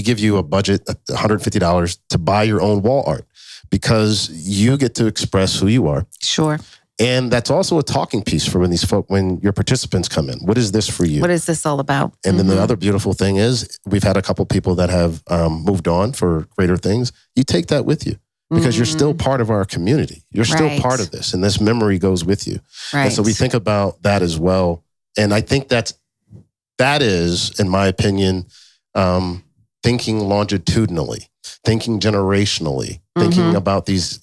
give you a budget, $150 to buy your own wall art because you get to express who you are. Sure. And that's also a talking piece for when your participants come in. What is this for you? What is this all about? And then the other beautiful thing is we've had a couple people that have moved on for greater things. You take that with you because you're still part of our community. You're still part of this, and this memory goes with you. Right. And so we think about that as well. And I think that is, in my opinion, thinking longitudinally, thinking generationally, thinking about these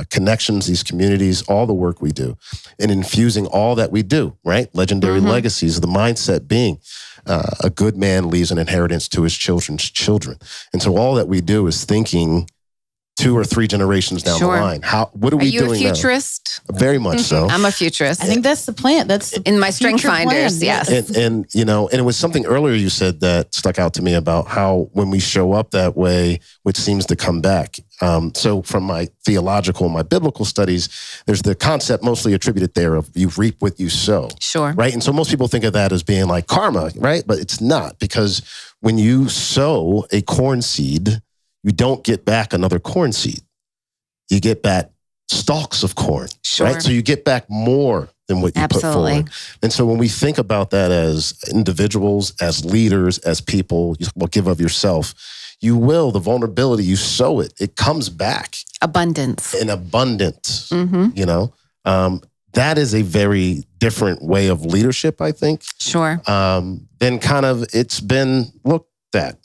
connections, these communities, all the work we do, and infusing all that we do, right? Legendary legacies, the mindset being a good man leaves an inheritance to his children's children. And so all that we do is thinking 2 or 3 generations down the line. What are we doing now? Are you a futurist? Very much so. I'm a futurist. I think that's the plan. That's in my strength finders. Plan. Yes. And it was something earlier you said that stuck out to me about how when we show up that way, which seems to come back. So from my theological, my biblical studies, there's the concept mostly attributed there of you reap what you sow. Sure. Right. And so most people think of that as being like karma, right? But it's not, because when you sow a corn seed, you don't get back another corn seed. You get back stalks of corn, right? So you get back more than what you put forward. And so when we think about that as individuals, as leaders, as people, you will give of yourself. You will, the vulnerability, you sow it, it comes back. Abundance. In abundance, that is a very different way of leadership, I think. Sure. Then kind of it's been looked at.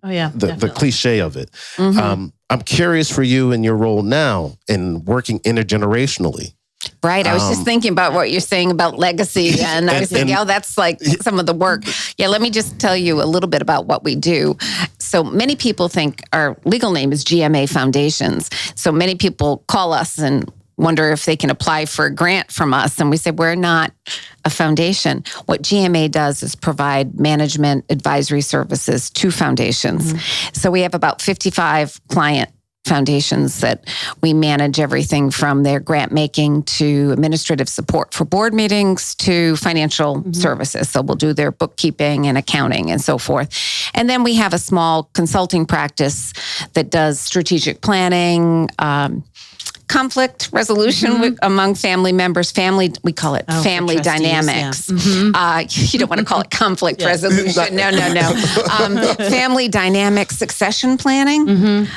The cliche of it. I'm curious for you in your role now in working intergenerationally. Right. I was just thinking about what you're saying about legacy. And I was thinking, that's like some of the work. Yeah, let me just tell you a little bit about what we do. So many people think our legal name is GMA Foundations. So many people call us and wonder if they can apply for a grant from us. And we say, we're not a foundation. What GMA does is provide management advisory services to foundations. So we have about 55 client foundations that we manage everything from their grant making to administrative support for board meetings to financial services. So we'll do their bookkeeping and accounting and so forth. And then we have a small consulting practice that does strategic planning, conflict resolution among family members. We call it family dynamics. Yeah. You don't want to call it conflict resolution. No. Family dynamics, succession planning.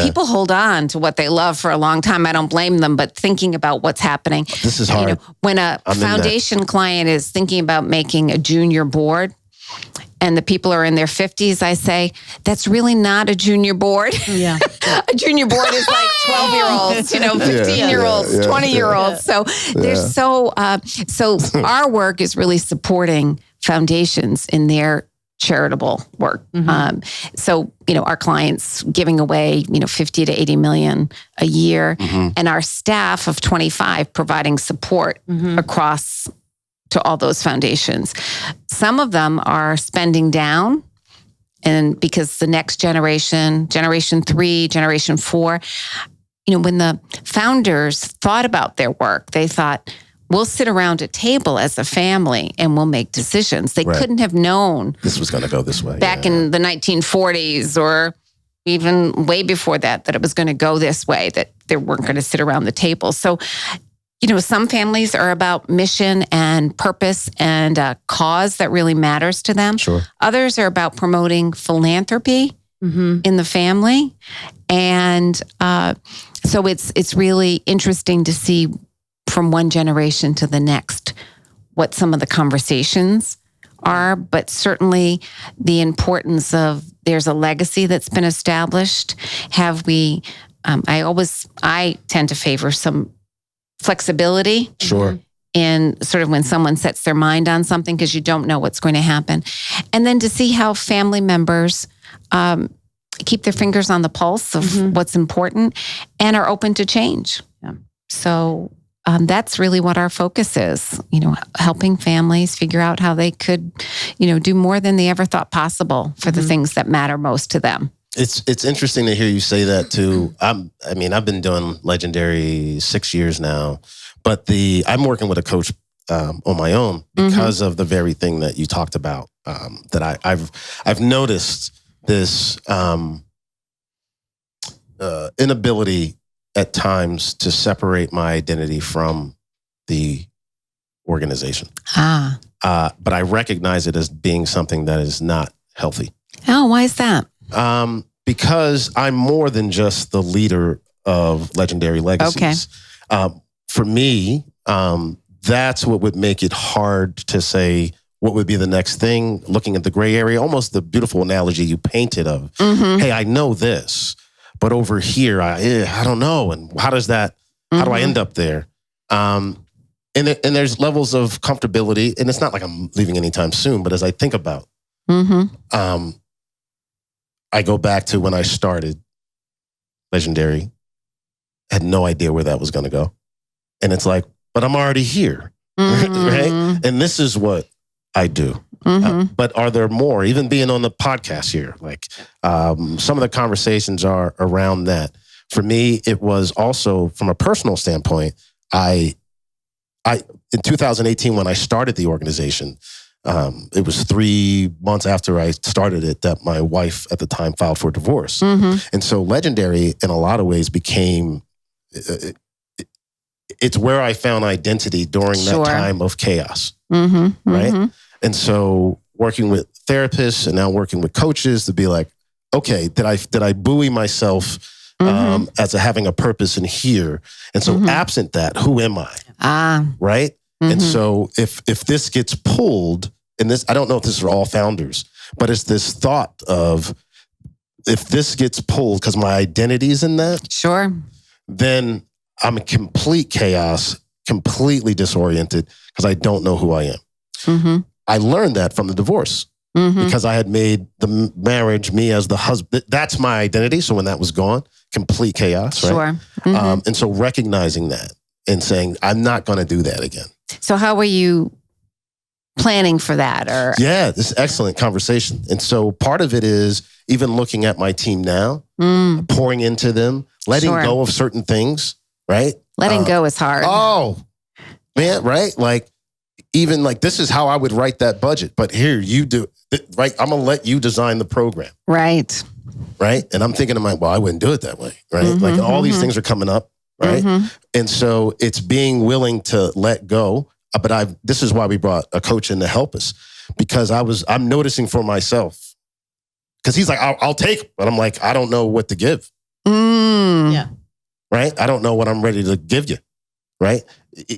People hold on to what they love for a long time. I don't blame them, but thinking about what's happening. This is hard. When a foundation client is thinking about making a junior board, and the people are in their 50s, I say, that's really not a junior board. Yeah. A junior board is like 12-year-olds, 15-year-olds, 20-years. So there's so our work is really supporting foundations in their charitable work. So, our clients giving away, 50 to 80 million a year, and our staff of 25 providing support across to all those foundations. Some of them are spending down, and because the next generation 3, generation 4, when the founders thought about their work, they thought, we'll sit around a table as a family and we'll make decisions. They couldn't have known this was going to go this way back in the 1940s or even way before that it was going to go this way, that they weren't going to sit around the table. So, some families are about mission and purpose and a cause that really matters to them. Sure. Others are about promoting philanthropy in the family. And so it's really interesting to see from one generation to the next what some of the conversations are, but certainly the importance of there's a legacy that's been established. Have we, I tend to favor some flexibility. Sure. In sort of when someone sets their mind on something, because you don't know what's going to happen. And then to see how family members keep their fingers on the pulse of what's important and are open to change. Yeah. So that's really what our focus is, helping families figure out how they could, do more than they ever thought possible for the things that matter most to them. It's interesting to hear you say that too. I've been doing Legendary 6 years now, but I'm working with a coach on my own because of the very thing that you talked about. That I've noticed this inability at times to separate my identity from the organization. But I recognize it as being something that is not healthy. Oh, why is that? Because I'm more than just the leader of Legendary Legacies. Okay. For me, that's what would make it hard to say what would be the next thing, looking at the gray area, almost the beautiful analogy you painted of, hey, I know this, but over here, I don't know. And how does that, how do I end up there? And there's levels of comfortability, and it's not like I'm leaving anytime soon, but as I think about, I go back to when I started Legendary, had no idea where that was going to go. And it's like, but I'm already here, right? And this is what I do. But are there more? Even being on the podcast here, like some of the conversations are around that. For me, it was also from a personal standpoint. I in 2018 when I started the organization, it was 3 months after I started it that my wife at the time filed for divorce, and so Legendary in a lot of ways became. It's where I found identity during that time of chaos, right? And so working with therapists and now working with coaches to be like, okay, did I buoy myself as having a purpose in here? And so absent that, who am I? Right? And so if this gets pulled, and this, I don't know if this is for all founders, but it's this thought of if this gets pulled because my identity is in that, then I'm in complete chaos, completely disoriented because I don't know who I am. I learned that from the divorce because I had made the marriage, me as the husband, that's my identity. So when that was gone, complete chaos, right? And so recognizing that and saying, I'm not going to do that again. So how were you planning for that? Or Yeah, this is excellent conversation. And so part of it is even looking at my team now, pouring into them, letting go of certain things, right? Letting go is hard. Oh, man, right? Like, even like, this is how I would write that budget. But here, you do it, right? I'm going to let you design the program. Right. Right? And I'm thinking to myself, well, I wouldn't do it that way, right? Like, all these things are coming up, right? And so it's being willing to let go. But this is why we brought a coach in to help us, because I'm noticing for myself, because he's like, I'll take it. But I'm like, I don't know what to give. Yeah. Right? I don't know what I'm ready to give you. Right?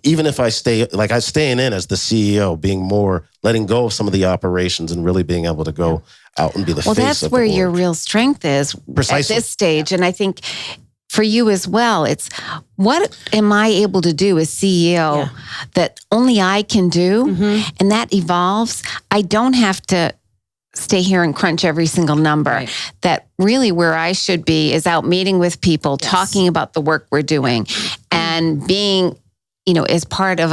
Even if I stay, like, I'm staying in as the CEO, being more, letting go of some of the operations and really being able to go out and be the face of the org. Well, that's where your real strength is at this stage. And I think for you as well, it's what am I able to do as CEO that only I can do? And that evolves. I don't have to stay here and crunch every single number. Right. That really where I should be is out meeting with people, talking about the work we're doing, and being, as part of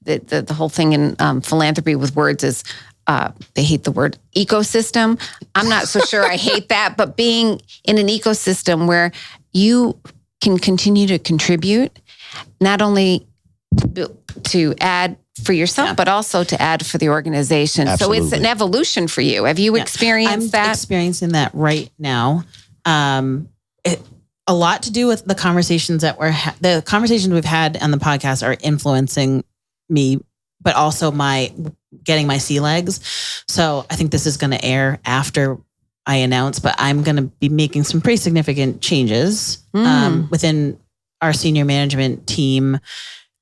the whole thing in philanthropy with words is, they hate the word ecosystem. I'm not so sure I hate that, but being in an ecosystem where you can continue to contribute, not only to add for yourself, but also to add for the organization. Absolutely. So it's an evolution for you. Have you experienced that? I'm experiencing that right now. A lot to do with the conversations that the conversations we've had on the podcast are influencing me, but also getting my sea legs. So I think this is going to air after I announce, but I'm going to be making some pretty significant changes within our senior management team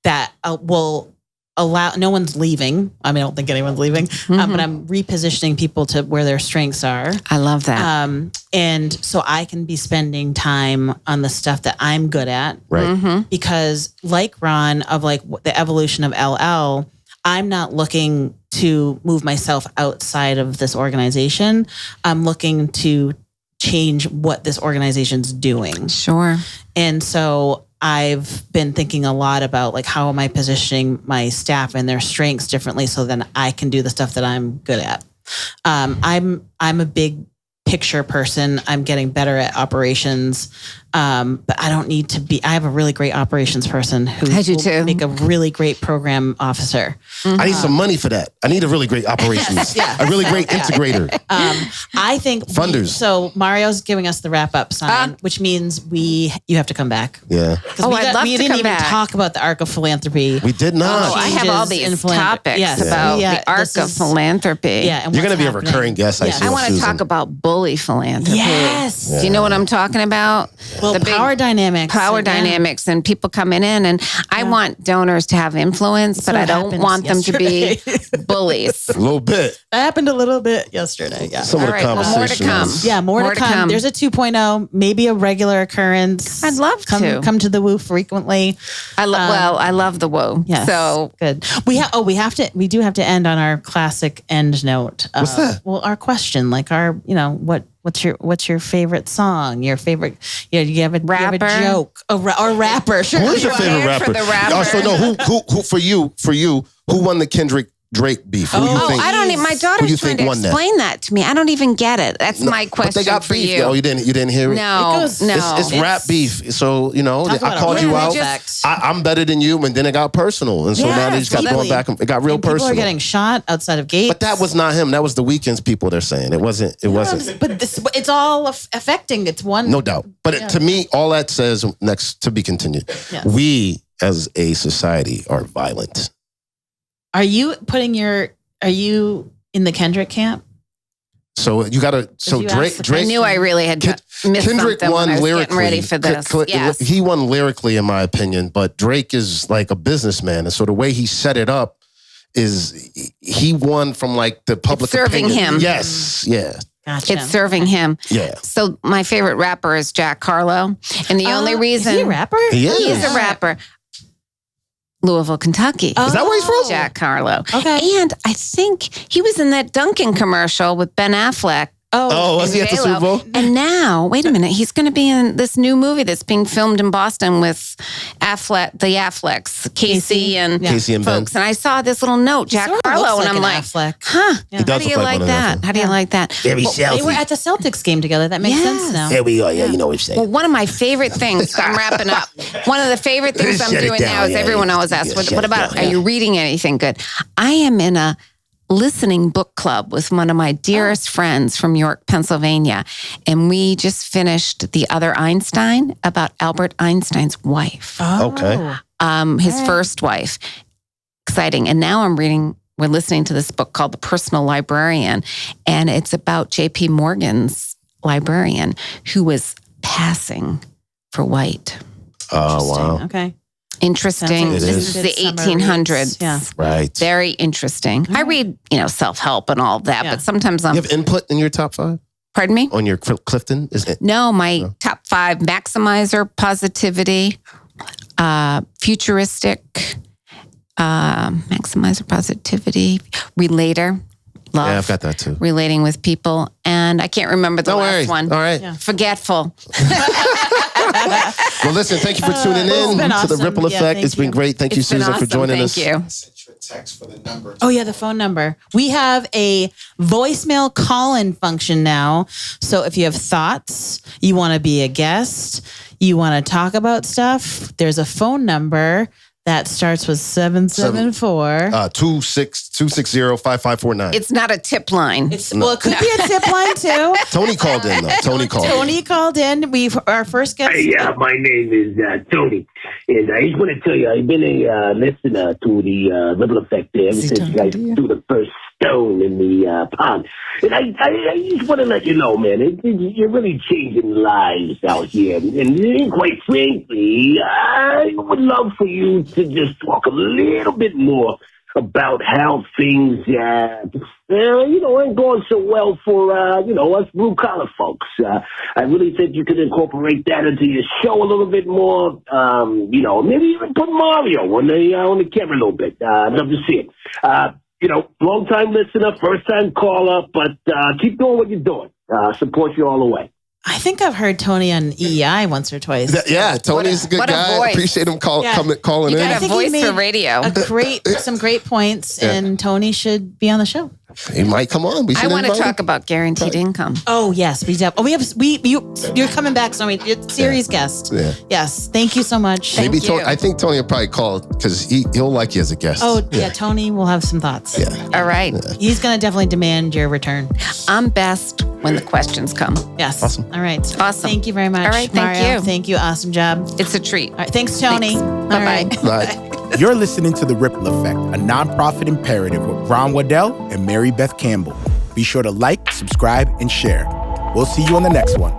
that will allow, no one's leaving. I mean, I don't think anyone's leaving, but I'm repositioning people to where their strengths are. I love that. And so I can be spending time on the stuff that I'm good at. Right. Because like Ron, of like the evolution of LL, I'm not looking to move myself outside of this organization. I'm looking to change what this organization's doing. Sure. And so I've been thinking a lot about like, how am I positioning my staff and their strengths differently so then I can do the stuff that I'm good at. I'm a big picture person. I'm getting better at operations. But I don't need to be, I have a really great operations person who will make a really great program officer. I need some money for that. I need a really great operations, a really great integrator. I think funders. So Mario's giving us the wrap up sign, which means you have to come back. Yeah. I'd love to come back. We didn't even talk about the arc of philanthropy. We did not. I have all these topics about the arc of philanthropy. Yeah. You're going to be a recurring guest. I want to talk about bully philanthropy. Yes. Do you know what I'm talking about? Well, the power dynamics. Dynamics and people coming in. And I want donors to have influence, but I don't want them to be bullies. A little bit. That happened a little bit yesterday. Yeah. Some of the conversations. More to come. Yeah, more to come. There's a 2.0, maybe a regular occurrence. I'd love to. Come to the Woo frequently. I love the Woo. Yes. So good. We do have to end on our classic end note. What's that? Well, our question, like what's your favorite song? Your favorite, you have a joke, or rapper. Sure. Who's your favorite rapper? For the rapper? Oh, so no, who for you, who won the Kendrick Drake beef? Who you think? I don't even, my daughter's trying to explain that to me. I don't even get it. That's my question. But they got for beef. you. Oh, you didn't hear it? No. It's rap beef. So, I called you out. I'm better than you, and then it got personal. And so now they just got going back. It got real personal. People are getting shot outside of gates. But that was not him. That was the Weeknd's people, they're saying. It wasn't. But it's all affecting. It's one. No doubt. But to me, all that says, next to be continued, we as a society are violent. Are you in the Kendrick camp? So you got to. So Drake. I knew I really had missed Kendrick something won when I was lyrically. getting ready for this. Yes. He won lyrically, in my opinion. But Drake is like a businessman, and so the way he set it up is he won from like the public it's serving opinion. Him. Yes. Yeah. Gotcha. It's serving him. Yeah. So my favorite rapper is Jack Harlow, and the only reason is he a rapper? He is. He's a rapper. Louisville, Kentucky. Is that where he's from? Jack Harlow. Okay. And I think he was in that Dunkin' commercial with Ben Affleck Oh, was he at the Super Bowl? And now, wait a minute, he's going to be in this new movie that's being filmed in Boston with the Afflecks, Casey and folks. Ben. And I saw this little note, Jack Harlow, and I'm like, huh? Yeah. How do you like that? How do you like that? Very selfie. They were at the Celtics game together. That makes sense now. There we go. Yeah, you know what I'm saying. Well, one of my favorite things, I'm wrapping up. One of the favorite things I'm doing now is everyone always asks, what about, are you reading anything good? I am in a listening book club with one of my dearest friends from York, Pennsylvania. And we just finished The Other Einstein about Albert Einstein's wife. Okay. His first wife. Exciting. And now we're listening to this book called The Personal Librarian. And it's about J.P. Morgan's librarian who was passing for white. Oh, wow. Okay. Interesting. This is the 1800s. Yeah. Right. Very interesting. I read, self-help and all that, but sometimes you have input in your top 5? Pardon me? On your Clifton? No, my top 5, maximizer, positivity, futuristic, maximizer, positivity, relator, love. Yeah, I've got that too. Relating with people. And I can't remember the last one. All right. Yeah. Forgetful. Well, listen, thank you for tuning in to the Ripple Effect. It's been great. Thank you, Susan, for joining us. Thank you. Text for the number. Oh, yeah, the phone number. We have a voicemail call-in function now. So if you have thoughts, you want to be a guest, you want to talk about stuff, there's a phone number that starts with 774. 260-5549. It's not a tip line. Well, it could be a tip line too. Tony called in, though. Tony called in. Our first guest. Hey, my name is Tony. And I just want to tell you, I've been a listener to the Ripple Effect there ever since you guys threw the first stone in the pond. And I just want to let you know, man, you're really changing lives out here. And quite frankly, I would love for you to just talk a little bit more about how things, ain't going so well for, us blue-collar folks. I really think you could incorporate that into your show a little bit more. Maybe even put Marrio on the camera a little bit. I'd love to see it. Long-time listener, first-time caller, but keep doing what you're doing. Support you all the way. I think I've heard Tony on EEI once or twice. Yeah, Tony's a good guy. Voice. Appreciate him calling in. You got a voice for radio. Some great points, and Tony should be on the show. He might come on. I want to talk about guaranteed income. Oh yes, you're coming back. So you're series guest. Yeah. Yes, thank you so much. Maybe Tony, I think Tony will probably call because he'll like you as a guest. Oh yeah, Tony will have some thoughts. Yeah. All right. He's gonna definitely demand your return. I'm best when the questions come. Yes. Awesome. All right. Awesome. Thank you very much. All right. Thank Marrio. you. Thank you. Awesome job. It's a treat. All right. Thanks, Tony. Bye-bye. Bye. You're listening to The Ripple Effect, a nonprofit imperative with Ron Waddell and Marybeth Campbell. Be sure to like, subscribe, and share. We'll see you on the next one.